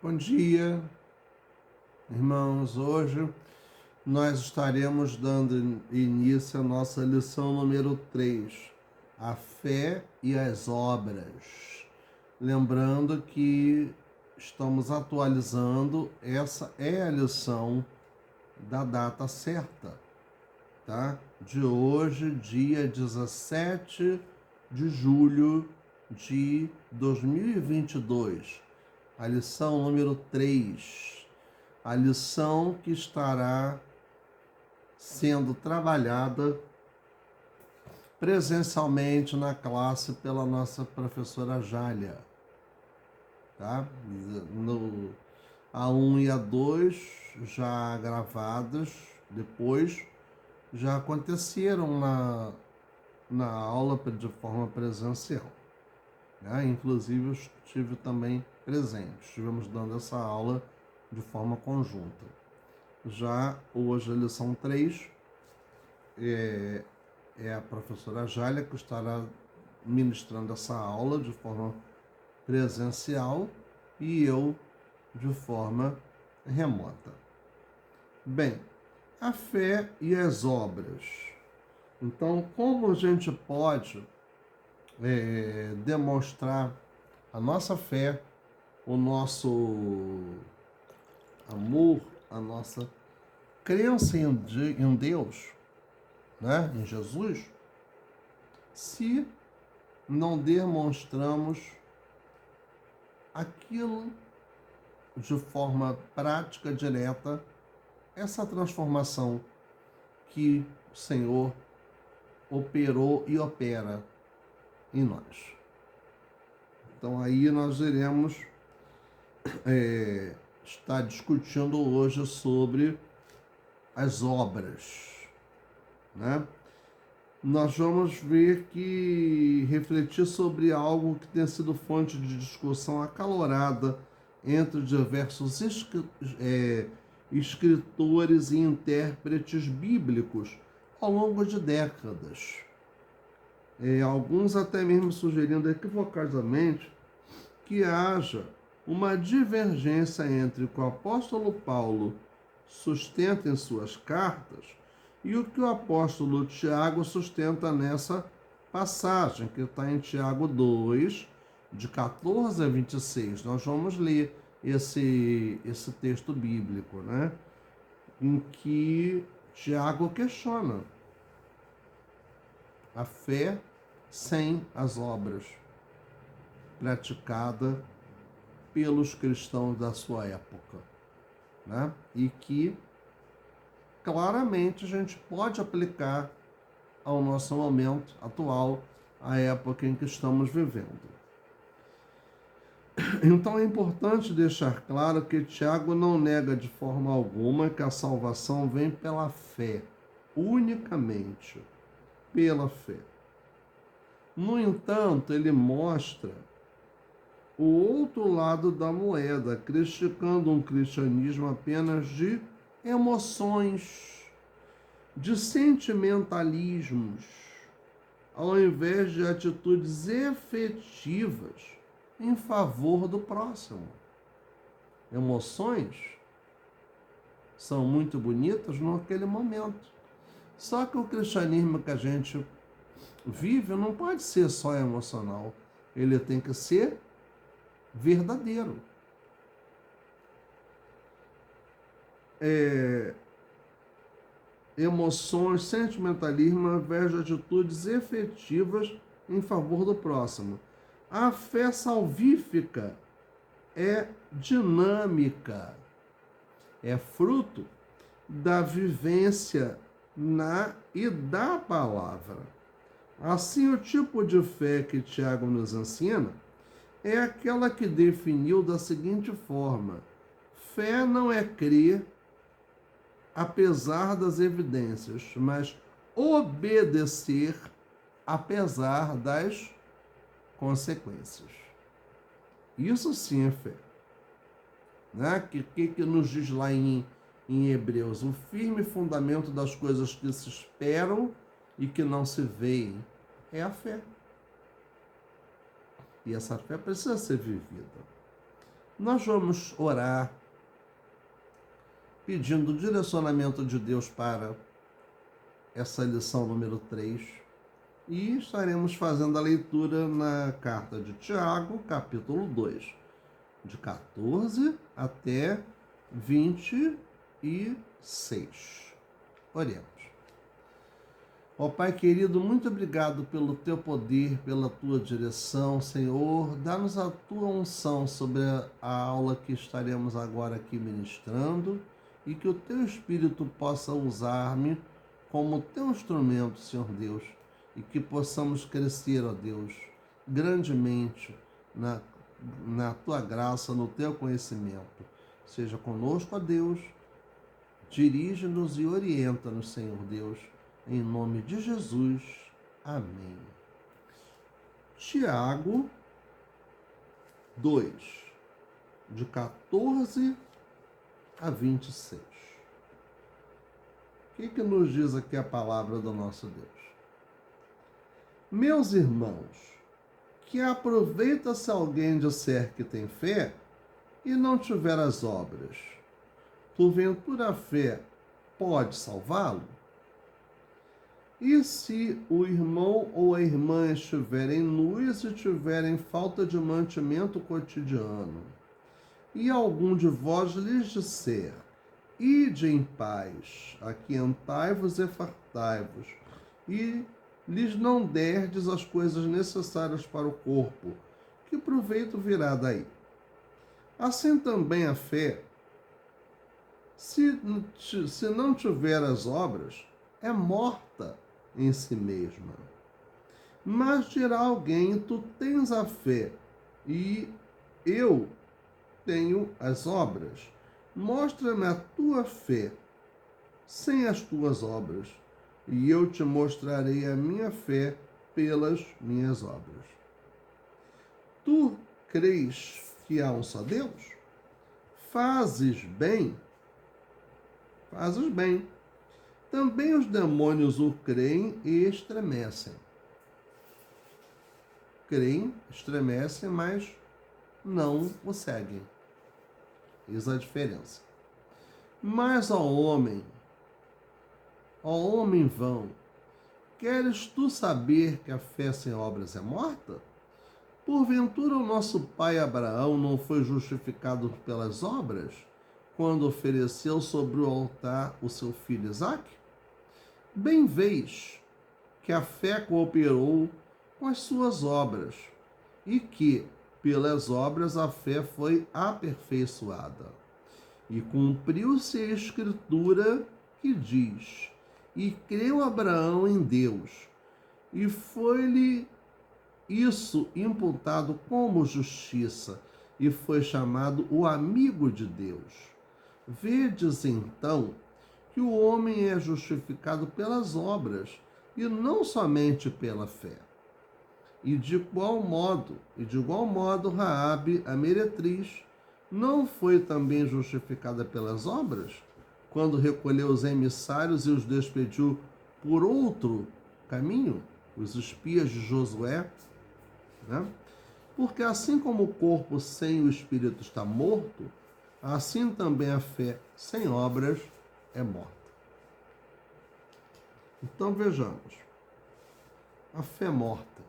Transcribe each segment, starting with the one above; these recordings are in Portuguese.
Bom dia, irmãos. Hoje nós estaremos dando início à nossa lição número 3, a fé e as obras. Lembrando que estamos atualizando, essa é a lição da data certa, tá? De hoje, dia 17 de julho de 2022. A lição número 3, a lição que estará sendo trabalhada presencialmente na classe pela nossa professora Jália, tá? A 1 e a 2 já gravadas, depois já aconteceram na aula de forma presencial. Inclusive eu estive também presente, estivemos dando essa aula de forma conjunta. Já hoje a lição 3 é a professora Jália que estará ministrando essa aula de forma presencial e eu de forma remota. Bem, a fé e as obras. Então, como a gente pode demonstrar a nossa fé, o nosso amor, a nossa crença em Deus, né, em Jesus, se não demonstramos aquilo de forma prática, direta, essa transformação que o Senhor operou e opera em nós. Então aí nós iremos estar discutindo hoje sobre as obras, né? Nós vamos ver que refletir sobre algo que tem sido fonte de discussão acalorada entre diversos escritores e intérpretes bíblicos ao longo de décadas. Alguns até mesmo sugerindo equivocadamente que haja uma divergência entre o que o apóstolo Paulo sustenta em suas cartas e o que o apóstolo Tiago sustenta nessa passagem, que está em Tiago 2, de 14 a 26. Nós vamos ler esse texto bíblico, né? Em que Tiago questiona a fé sem as obras, praticada pelos cristãos da sua época, né? E que claramente a gente pode aplicar ao nosso momento atual, à época em que estamos vivendo. Então é importante deixar claro que Tiago não nega de forma alguma que a salvação vem pela fé, unicamente pela fé. No entanto, ele mostra o outro lado da moeda, criticando um cristianismo apenas de emoções, de sentimentalismos, ao invés de atitudes efetivas em favor do próximo. Emoções são muito bonitas naquele momento. Só que o cristianismo que a gente vive não pode ser só emocional. Ele tem que ser verdadeiro. Emoções, sentimentalismo, ao invés de atitudes efetivas em favor do próximo. A fé salvífica é dinâmica, é fruto da vivência e da palavra. Assim, o tipo de fé que Tiago nos ensina é aquela que definiu da seguinte forma: fé não é crer apesar das evidências, mas obedecer apesar das consequências. Isso sim é fé. Né? Que nos diz lá em Hebreus? O firme fundamento das coisas que se esperam e que não se veem é a fé. E essa fé precisa ser vivida. Nós vamos orar pedindo o direcionamento de Deus para essa lição número 3 e estaremos fazendo a leitura na carta de Tiago, capítulo 2, de 14 até 26. Oremos. Ó Pai querido, muito obrigado pelo teu poder, pela tua direção, Senhor. Dá-nos a tua unção sobre a aula que estaremos agora aqui ministrando e que o teu Espírito possa usar-me como teu instrumento, Senhor Deus, e que possamos crescer, ó Deus, grandemente na tua graça, no teu conhecimento. Seja conosco, ó Deus, dirige-nos e orienta-nos, Senhor Deus, em nome de Jesus. Amém. Tiago 2, de 14 a 26. O que nos diz aqui a palavra do nosso Deus? Meus irmãos, que aproveita-se alguém disser que tem fé e não tiver as obras, porventura a fé pode salvá-lo? E se o irmão ou a irmã estiverem nus e tiverem falta de mantimento cotidiano, e algum de vós lhes disser: ide em paz, aquentai-vos e fartai-vos, e lhes não derdes as coisas necessárias para o corpo, que proveito virá daí? Assim também a fé, se não tiver as obras, é morta em si mesma. Mas dirá alguém: tu tens a fé e eu tenho as obras. Mostra-me a tua fé sem as tuas obras, e eu te mostrarei a minha fé pelas minhas obras. Tu crês que há um só Deus? Fazes bem. Também os demônios o creem e estremecem. Creem, estremecem, mas não o seguem. Eis a diferença. Mas ao homem vão, queres tu saber que a fé sem obras é morta? Porventura o nosso pai Abraão não foi justificado pelas obras, quando ofereceu sobre o altar o seu filho Isaque? Bem vês que a fé cooperou com as suas obras, e que, pelas obras, a fé foi aperfeiçoada. E cumpriu-se a Escritura que diz: e creu Abraão em Deus, e foi-lhe isso imputado como justiça, e foi chamado o amigo de Deus. Vedes então que o homem é justificado pelas obras, e não somente pela fé. E de igual modo, Raabe, a meretriz, não foi também justificada pelas obras, quando recolheu os emissários e os despediu por outro caminho, os espias de Josué, né? Porque assim como o corpo sem o espírito está morto, assim também a fé sem obras é morta. Então vejamos, a fé morta,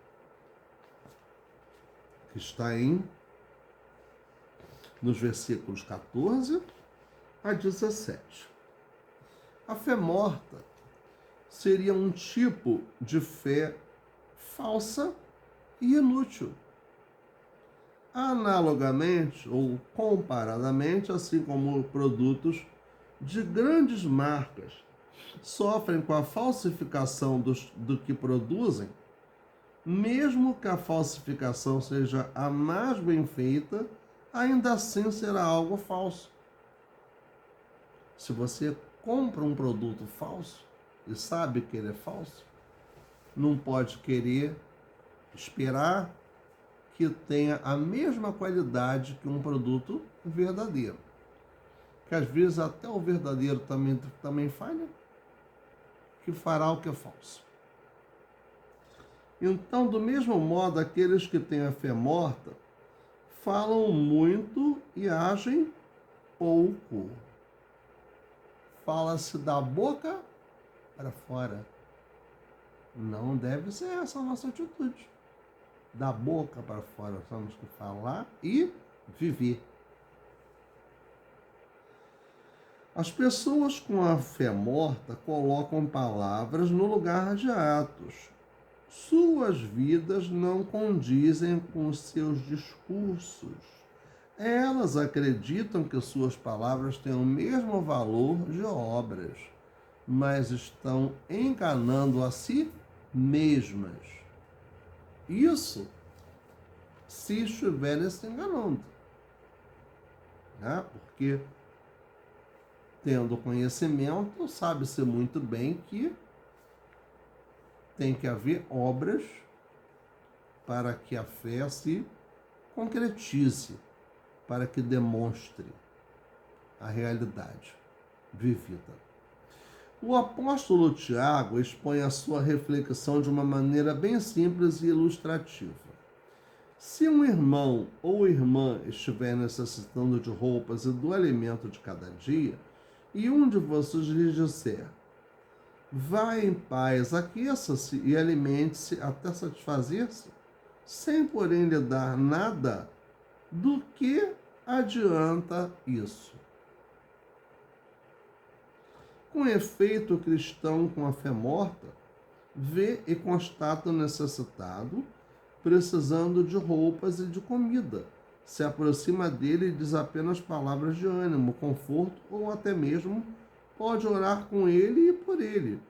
que está nos versículos 14 a 17. A fé morta seria um tipo de fé falsa e inútil. Analogamente ou comparadamente, assim como produtos de grandes marcas sofrem com a falsificação do que produzem, mesmo que a falsificação seja a mais bem feita, ainda assim será algo falso. Se você compra um produto falso e sabe que ele é falso, não pode querer esperar que tenha a mesma qualidade que um produto verdadeiro. Que às vezes até o verdadeiro também falha, que fará o que é falso. Então, do mesmo modo, aqueles que têm a fé morta falam muito e agem pouco. Fala-se da boca para fora. Não deve ser essa a nossa atitude. Da boca para fora, nós temos que falar e viver. As pessoas com a fé morta colocam palavras no lugar de atos. Suas vidas não condizem com os seus discursos. Elas acreditam que suas palavras têm o mesmo valor de obras, mas estão enganando a si mesmas. Isso se estiverem se enganando. Né? Porque, tendo conhecimento, sabe-se muito bem que tem que haver obras para que a fé se concretize, para que demonstre a realidade vivida. O apóstolo Tiago expõe a sua reflexão de uma maneira bem simples e ilustrativa. Se um irmão ou irmã estiver necessitando de roupas e do alimento de cada dia, e um de vocês lhe disser: vá em paz, aqueça-se e alimente-se até satisfazer-se, sem porém lhe dar nada, do que adianta isso? Com efeito, o cristão com a fé morta vê e constata o necessitado, precisando de roupas e de comida. Se aproxima dele e diz apenas palavras de ânimo, conforto ou até mesmo pode orar com ele e por ele.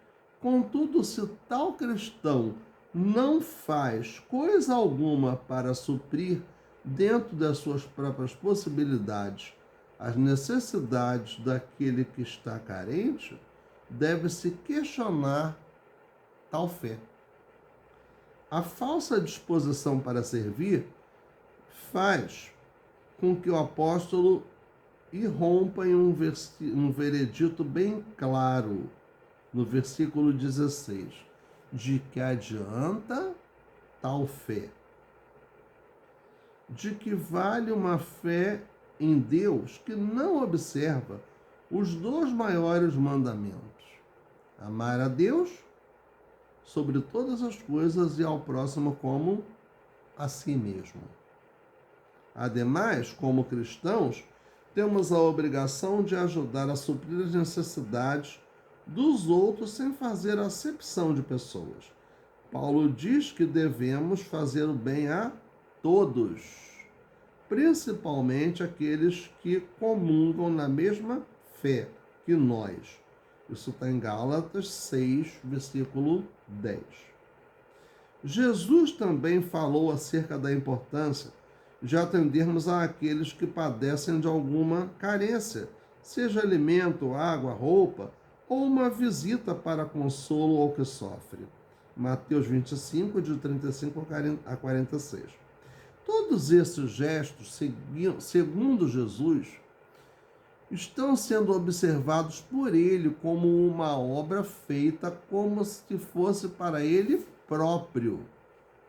Contudo, se tal cristão não faz coisa alguma para suprir, dentro das suas próprias possibilidades, as necessidades daquele que está carente, deve-se questionar tal fé. A falsa disposição para servir faz com que o apóstolo irrompa em um veredito bem claro, no versículo 16, de que adianta tal fé, de que vale uma fé em Deus que não observa os dois maiores mandamentos: amar a Deus sobre todas as coisas e ao próximo como a si mesmo. Ademais, como cristãos, temos a obrigação de ajudar a suprir as necessidades dos outros sem fazer acepção de pessoas. Paulo diz que devemos fazer o bem a todos, principalmente aqueles que comungam na mesma fé que nós. Isso está em Gálatas 6, versículo 10. Jesus também falou acerca da importância de atendermos àqueles que padecem de alguma carência, seja alimento, água, roupa, ou uma visita para consolo ao que sofre. Mateus 25, de 35 a 46. Todos esses gestos, segundo Jesus, estão sendo observados por ele como uma obra feita como se fosse para ele próprio.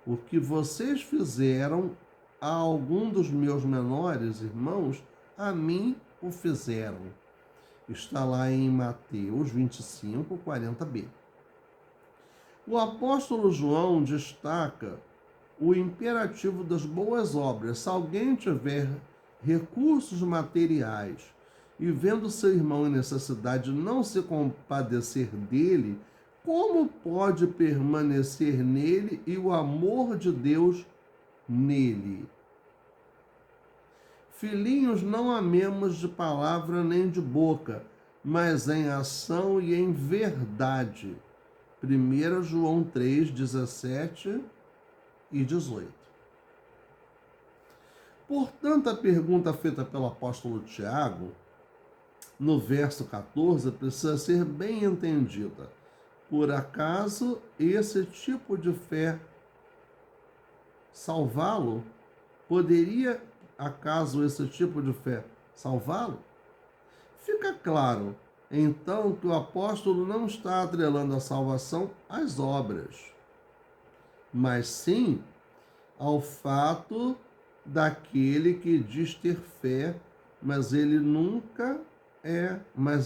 O que vocês fizeram a algum dos meus menores irmãos, a mim o fizeram. Está lá em Mateus 25, 40b. O apóstolo João destaca o imperativo das boas obras. Se alguém tiver recursos materiais e vendo seu irmão em necessidade não se compadecer dele, como pode permanecer nele e o amor de Deus nele? Filhinhos, não amemos de palavra nem de boca, mas em ação e em verdade. 1 João 3, 17 e 18. Portanto, a pergunta feita pelo apóstolo Tiago, no verso 14, precisa ser bem entendida. Por acaso esse tipo de fé salvá-lo? Poderia acaso esse tipo de fé salvá-lo? Fica claro, então, que o apóstolo não está atrelando a salvação às obras, mas sim ao fato daquele que diz ter fé, mas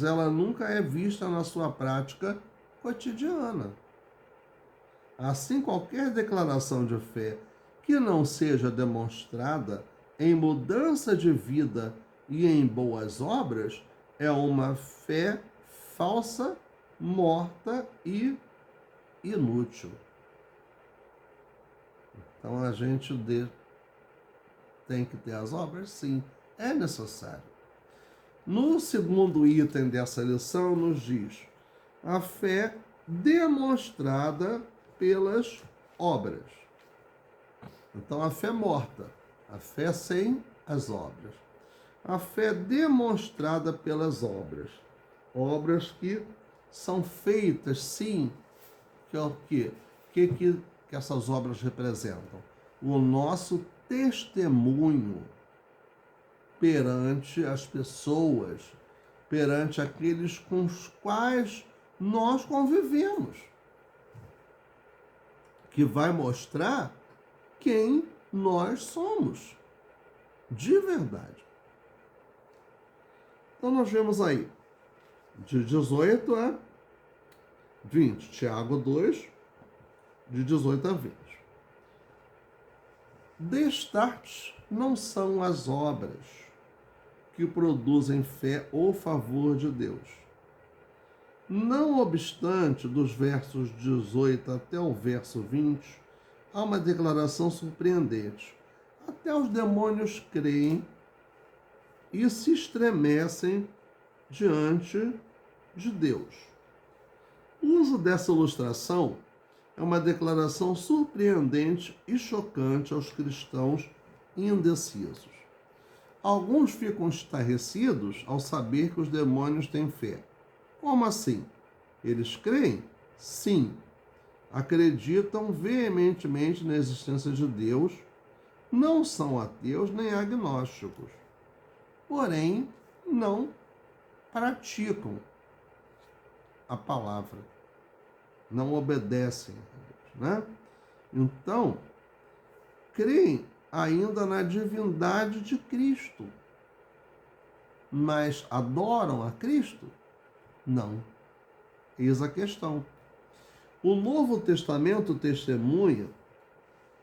ela nunca é vista na sua prática cotidiana. Assim, qualquer declaração de fé que não seja demonstrada em mudança de vida e em boas obras é uma fé falsa, morta e inútil. Então a gente tem que ter as obras? Sim, é necessário. No segundo item dessa lição nos diz a fé demonstrada pelas obras. Então a fé morta, a fé sem as obras. A fé demonstrada pelas obras. Obras que são feitas, sim, que é o quê? Que essas obras representam? O nosso testemunho perante as pessoas, perante aqueles com os quais nós convivemos, que vai mostrar quem nós somos, de verdade. Então nós vemos aí, de 18 a 20, Tiago 2, de 18 a 20. Destaques não são as obras que produzem fé ou favor de Deus. Não obstante, dos versos 18 até o verso 20, há uma declaração surpreendente. Até os demônios creem e se estremecem diante de Deus. O uso dessa ilustração é uma declaração surpreendente e chocante aos cristãos indecisos. Alguns ficam estarrecidos ao saber que os demônios têm fé. Como assim? Eles creem? Sim. Acreditam veementemente na existência de Deus, não são ateus nem agnósticos. Porém, não praticam a palavra, não obedecem, né? Então, creem ainda na divindade de Cristo, mas adoram a Cristo? Não. Eis a questão. O Novo Testamento testemunha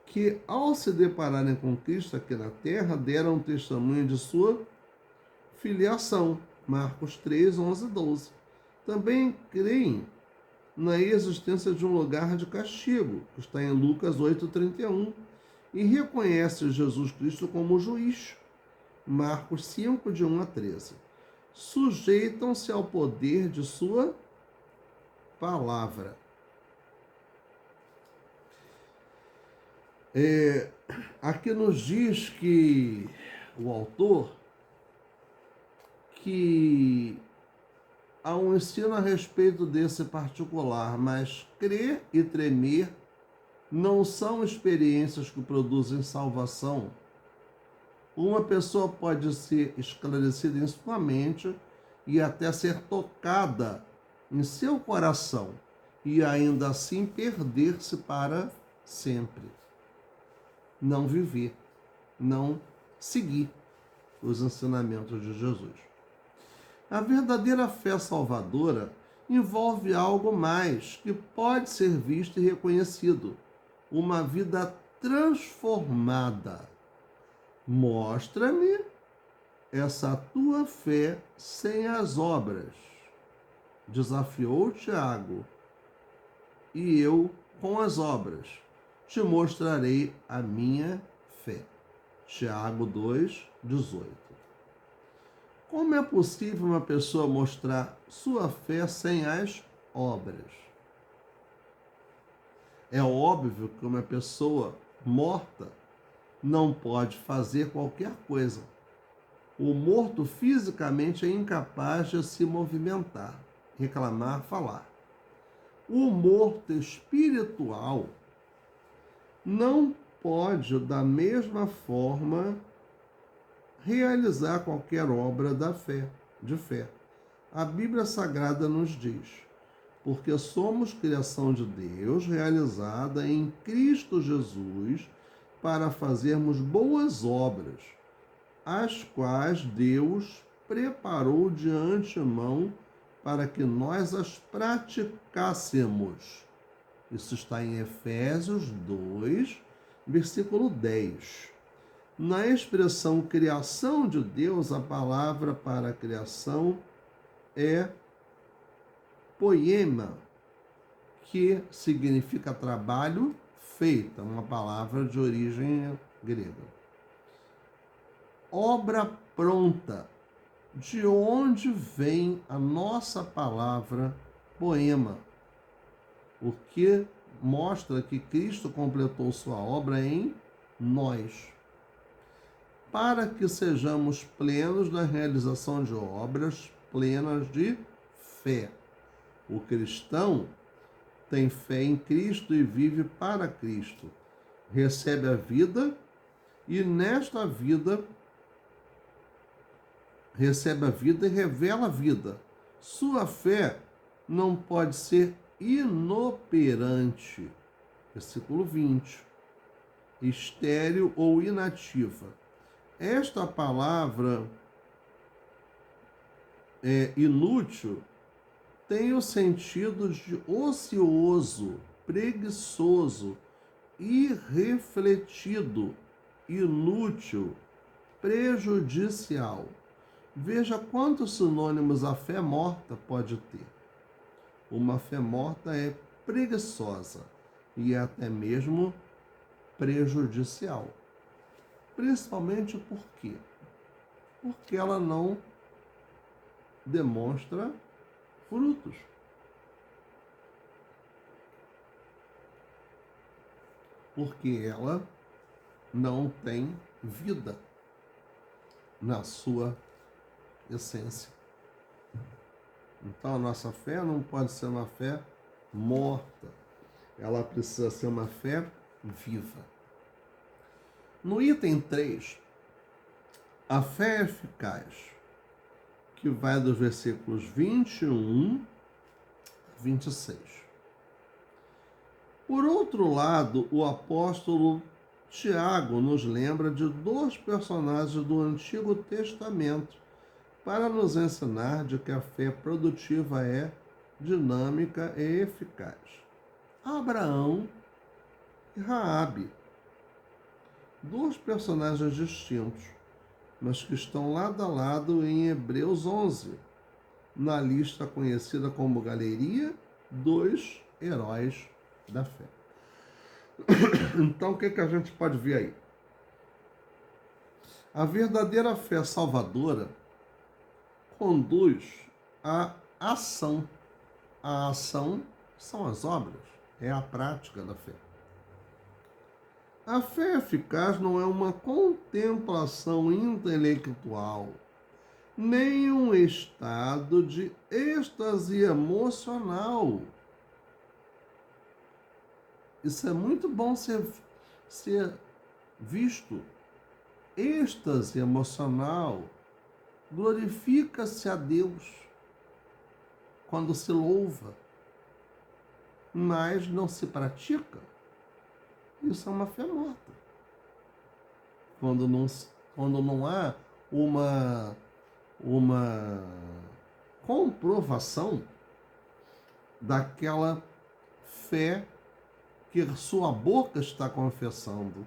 que, ao se depararem com Cristo aqui na terra, deram testemunho de sua filiação. Marcos 3, 11 e 12. Também creem na existência de um lugar de castigo, que está em Lucas 8, 31, e reconhecem Jesus Cristo como juiz. Marcos 5, de 1 a 13. Sujeitam-se ao poder de sua palavra. Aqui nos diz que o autor que há um ensino a respeito desse particular, mas crer e tremer não são experiências que produzem salvação. Uma pessoa pode ser esclarecida em sua mente e até ser tocada em seu coração e ainda assim perder-se para sempre. Não viver, não seguir os ensinamentos de Jesus. A verdadeira fé salvadora envolve algo mais que pode ser visto e reconhecido: uma vida transformada. Mostra-me essa tua fé sem as obras, desafiou Tiago, e eu, com as obras, te mostrarei a minha fé. Tiago 2, 18. Como é possível uma pessoa mostrar sua fé sem as obras? É óbvio que uma pessoa morta não pode fazer qualquer coisa. O morto fisicamente é incapaz de se movimentar, reclamar, falar. O morto espiritual não pode, da mesma forma, realizar qualquer obra de fé. A Bíblia Sagrada nos diz: porque somos criação de Deus, realizada em Cristo Jesus, para fazermos boas obras, as quais Deus preparou de antemão para que nós as praticássemos. Isso está em Efésios 2, versículo 10. Na expressão criação de Deus, a palavra para criação é poema, que significa trabalho feito, uma palavra de origem grega. Obra pronta, de onde vem a nossa palavra poema, o que mostra que Cristo completou sua obra em nós, para que sejamos plenos na realização de obras plenas de fé. O cristão tem fé em Cristo e vive para Cristo. Recebe a vida e nesta vida recebe a vida e revela a vida. Sua fé não pode ser inoperante. Versículo 20. Estéril ou inativa. Esta palavra inútil tem o sentido de ocioso, preguiçoso, irrefletido, inútil, prejudicial. Veja quantos sinônimos a fé morta pode ter. Uma fé morta é preguiçosa e até mesmo prejudicial. Principalmente por quê? Porque ela não demonstra frutos. Porque ela não tem vida na sua essência. Então a nossa fé não pode ser uma fé morta. Ela precisa ser uma fé viva. No item 3, a fé eficaz, que vai dos versículos 21 a 26. Por outro lado, o apóstolo Tiago nos lembra de dois personagens do Antigo Testamento para nos ensinar de que a fé produtiva é dinâmica e eficaz. Abraão e Raabe. Dois personagens distintos, mas que estão lado a lado em Hebreus 11, na lista conhecida como Galeria dos Heróis da Fé. Então, o que a gente pode ver aí? A verdadeira fé salvadora conduz à ação. A ação são as obras, é a prática da fé. A fé eficaz não é uma contemplação intelectual, nem um estado de êxtase emocional. Isso é muito bom ser visto. Êxtase emocional glorifica-se a Deus quando se louva, mas não se pratica. Isso é uma fé morta. Quando não há uma comprovação daquela fé que a sua boca está confessando.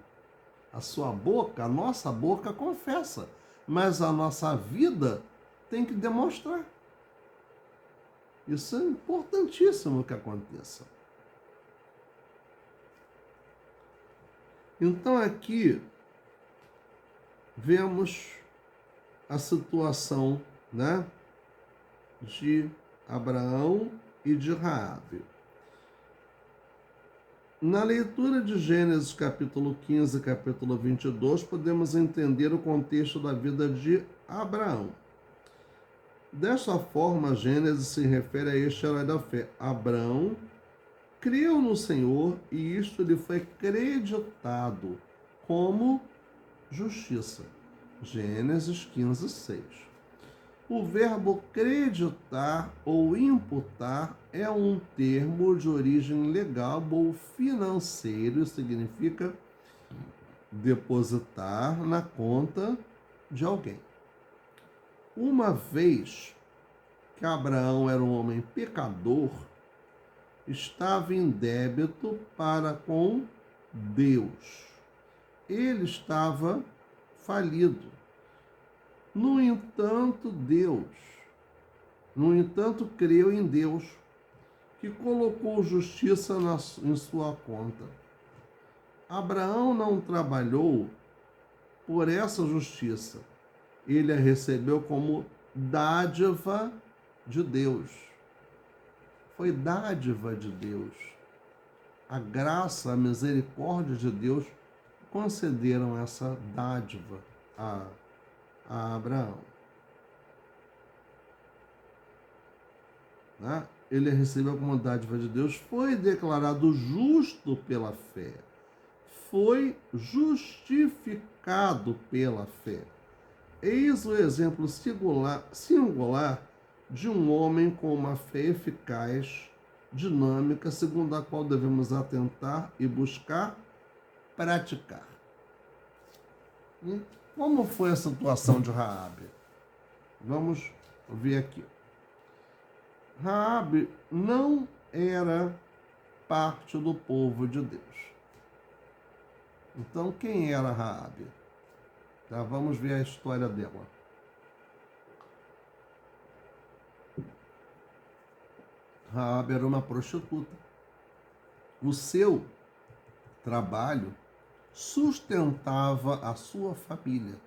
A sua boca, a nossa boca confessa, mas a nossa vida tem que demonstrar. Isso é importantíssimo que aconteça. Então aqui vemos a situação, né, de Abraão e de Raabe. Na leitura de Gênesis capítulo 15, capítulo 22, podemos entender o contexto da vida de Abraão. Desta forma, Gênesis se refere a este herói da fé. Abraão creu no Senhor e isto lhe foi creditado como justiça. Gênesis 15, 6. O verbo creditar ou imputar é um termo de origem legal ou financeiro, significa depositar na conta de alguém. Uma vez que Abraão era um homem pecador, estava em débito para com Deus. Ele estava falido. No entanto, creu em Deus, que colocou justiça em sua conta. Abraão não trabalhou por essa justiça. Ele a recebeu como dádiva de Deus. Foi dádiva de Deus. A graça, a misericórdia de Deus concederam essa dádiva a Abraão. Ele recebeu como dádiva de Deus, foi declarado justo pela fé, foi justificado pela fé. Eis o exemplo singular de um homem com uma fé eficaz, dinâmica, segundo a qual devemos atentar e buscar praticar. E como foi a situação de Raabe? Vamos ver aqui. Raabe não era parte do povo de Deus. Então, quem era Raabe? Vamos ver a história dela. Raabe era uma prostituta. O seu trabalho sustentava a sua família,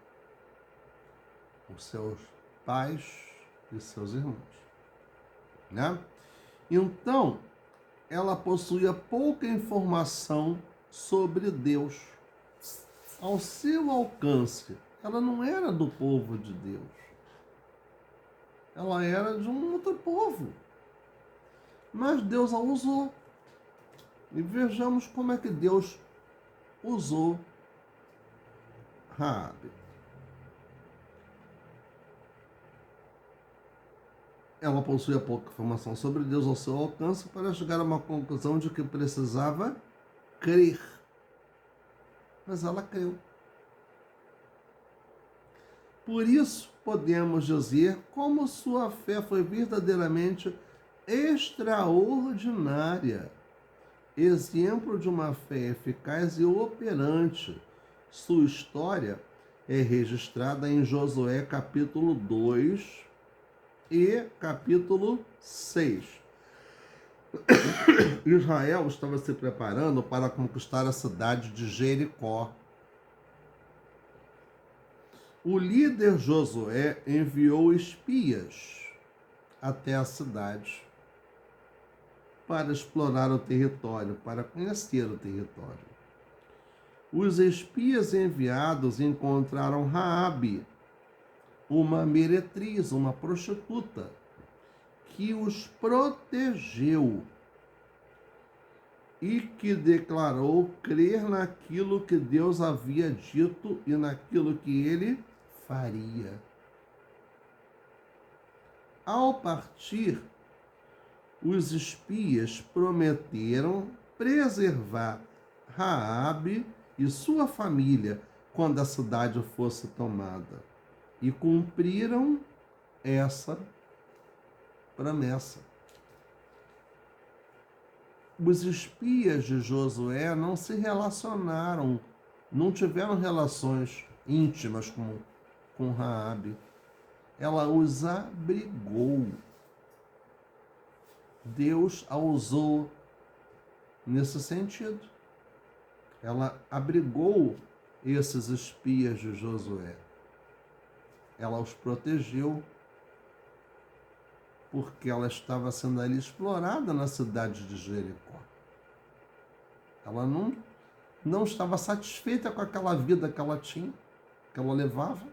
os seus pais e seus irmãos. Então, ela possuía pouca informação sobre Deus. Ao seu alcance, ela não era do povo de Deus. Ela era de um outro povo. Mas Deus a usou. E vejamos como é que Deus usou Raabe. Ela possuía pouca informação sobre Deus ao seu alcance para chegar a uma conclusão de que precisava crer. Mas ela creu. Por isso, podemos dizer como sua fé foi verdadeiramente extraordinária. Exemplo de uma fé eficaz e operante. Sua história é registrada em Josué capítulo 2 e capítulo 6. Israel estava se preparando para conquistar a cidade de Jericó. O líder Josué enviou espias até a cidade para explorar o território, para conhecer o território. Os espias enviados encontraram Raabe, uma meretriz, uma prostituta, que os protegeu e que declarou crer naquilo que Deus havia dito e naquilo que ele faria. Ao partir, os espias prometeram preservar Raabe e sua família quando a cidade fosse tomada. E cumpriram essa promessa. Os espias de Josué não se relacionaram, não tiveram relações íntimas com Raabe. Ela os abrigou. Deus a usou nesse sentido. Ela abrigou esses espias de Josué. Ela os protegeu porque ela estava sendo ali explorada na cidade de Jericó. Ela não estava satisfeita com aquela vida que ela tinha, que ela levava.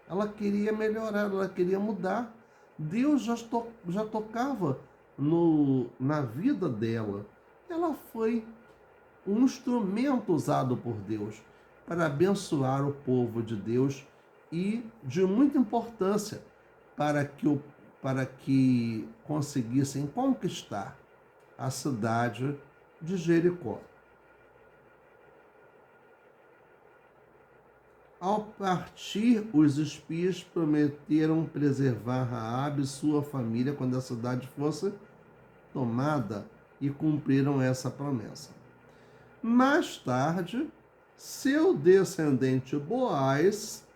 Ela queria melhorar, ela queria mudar. Deus já tocava na vida dela. Ela foi um instrumento usado por Deus para abençoar o povo de Deus e de muita importância para que conseguissem conquistar a cidade de Jericó. Ao partir, os espias prometeram preservar Raabe e sua família quando a cidade fosse tomada e cumpriram essa promessa. Mais tarde, seu descendente Boaz,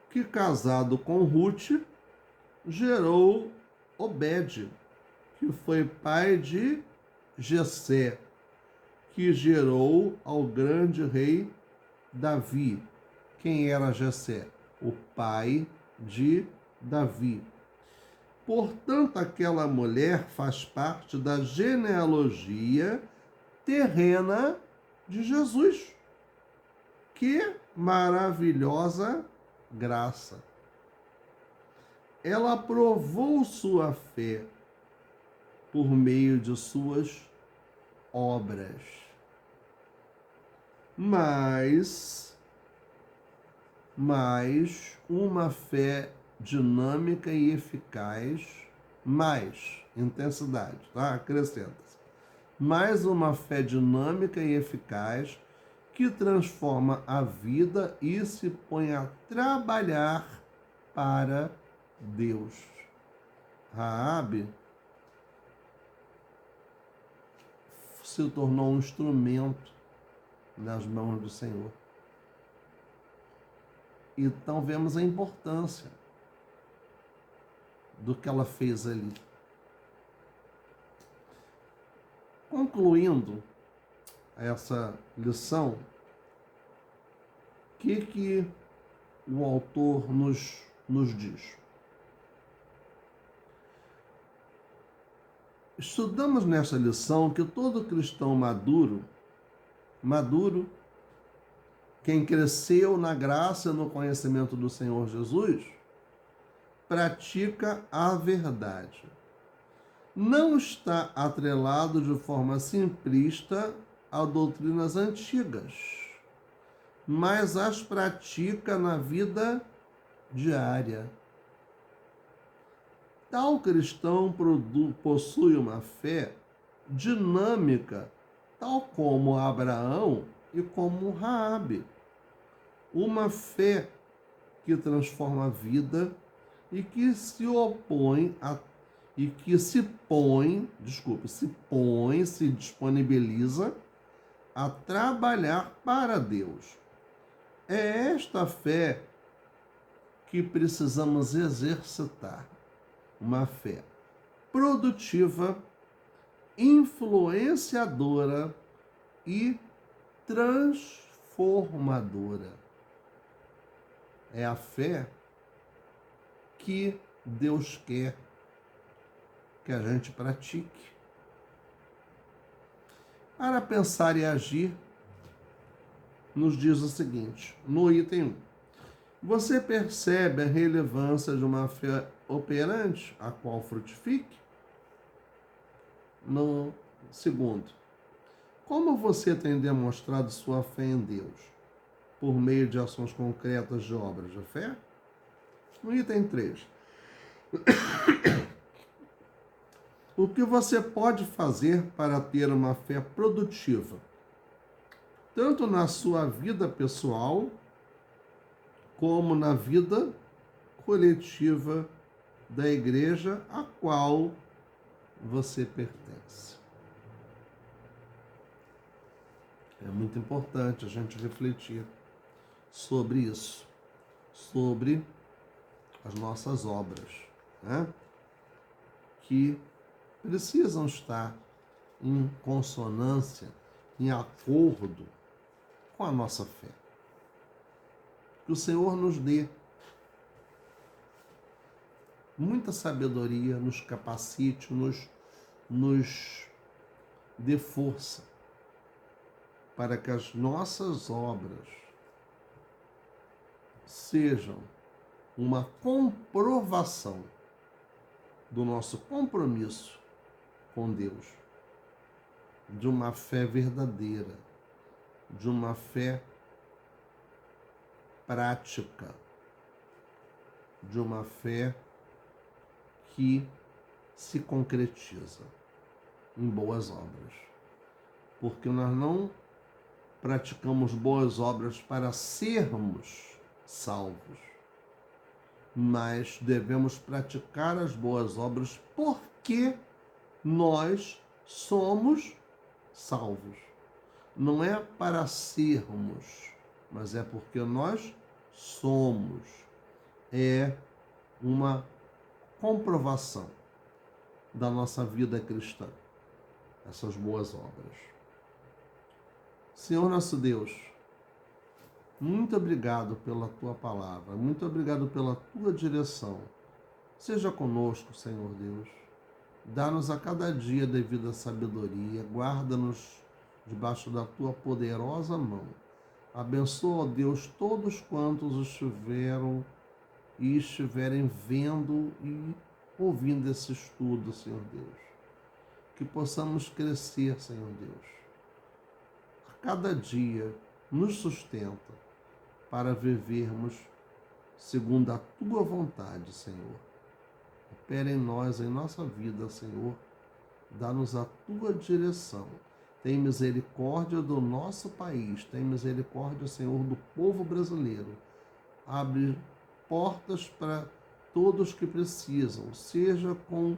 que casado com Ruth, gerou Obed, que foi pai de Jessé, que gerou ao grande rei Davi. Quem era Jessé? O pai de Davi. Portanto, aquela mulher faz parte da genealogia terrena de Jesus. Que maravilhosa graça! Ela provou sua fé por meio de suas obras. Mas uma fé dinâmica e eficaz, mais intensidade, tá? Acrescenta-se. Mais uma fé dinâmica e eficaz que transforma a vida e se põe a trabalhar para Deus. Raabe se tornou um instrumento nas mãos do Senhor. Então vemos a importância do que ela fez ali. Concluindo essa lição, o que o autor nos diz? Estudamos nessa lição que todo cristão maduro, quem cresceu na graça e no conhecimento do Senhor Jesus, pratica a verdade. Não está atrelado de forma simplista a doutrinas antigas, mas as pratica na vida diária. Tal cristão possui uma fé dinâmica, tal como Abraão e como Raabe. Uma fé que transforma a vida e que se disponibiliza a trabalhar para Deus. É esta fé que precisamos exercitar. Uma fé produtiva, influenciadora e transformadora. É a fé que Deus quer que a gente pratique. Para pensar e agir, nos diz o seguinte, no item 1. Você percebe a relevância de uma fé operante, a qual frutifique? No segundo, como você tem demonstrado sua fé em Deus? Por meio de ações concretas de obras de fé? No item 3, o que você pode fazer para ter uma fé produtiva, tanto na sua vida pessoal, como na vida coletiva da igreja a qual você pertence. É muito importante a gente refletir sobre isso, sobre as nossas obras, né? Que precisam estar em consonância, em acordo com a nossa fé. Que o Senhor nos dê muita sabedoria, nos capacite, nos dê força para que as nossas obras sejam uma comprovação do nosso compromisso com Deus, de uma fé verdadeira, de uma fé prática, de uma fé que se concretiza em boas obras. Porque nós não praticamos boas obras para sermos salvos, mas devemos praticar as boas obras porque nós somos salvos. Não é para sermos, mas é porque nós somos. É uma comprovação da nossa vida cristã, essas boas obras. Senhor nosso Deus, muito obrigado pela tua palavra, muito obrigado pela tua direção. Seja conosco, Senhor Deus. Dá-nos a cada dia devida sabedoria, guarda-nos debaixo da tua poderosa mão. Abençoa, ó Deus, todos quantos estiveram e estiverem vendo e ouvindo esse estudo, Senhor Deus. Que possamos crescer, Senhor Deus. A cada dia nos sustenta para vivermos segundo a tua vontade, Senhor. Opera em nós, em nossa vida, Senhor. Dá-nos a tua direção. Tem misericórdia do nosso país. Tem misericórdia, Senhor, do povo brasileiro. Abre portas para todos que precisam. Seja com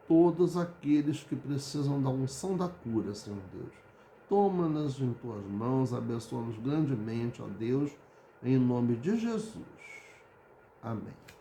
todos aqueles que precisam da unção da cura, Senhor Deus. Toma-nos em tuas mãos. Abençoa-nos grandemente, ó Deus. Em nome de Jesus. Amém.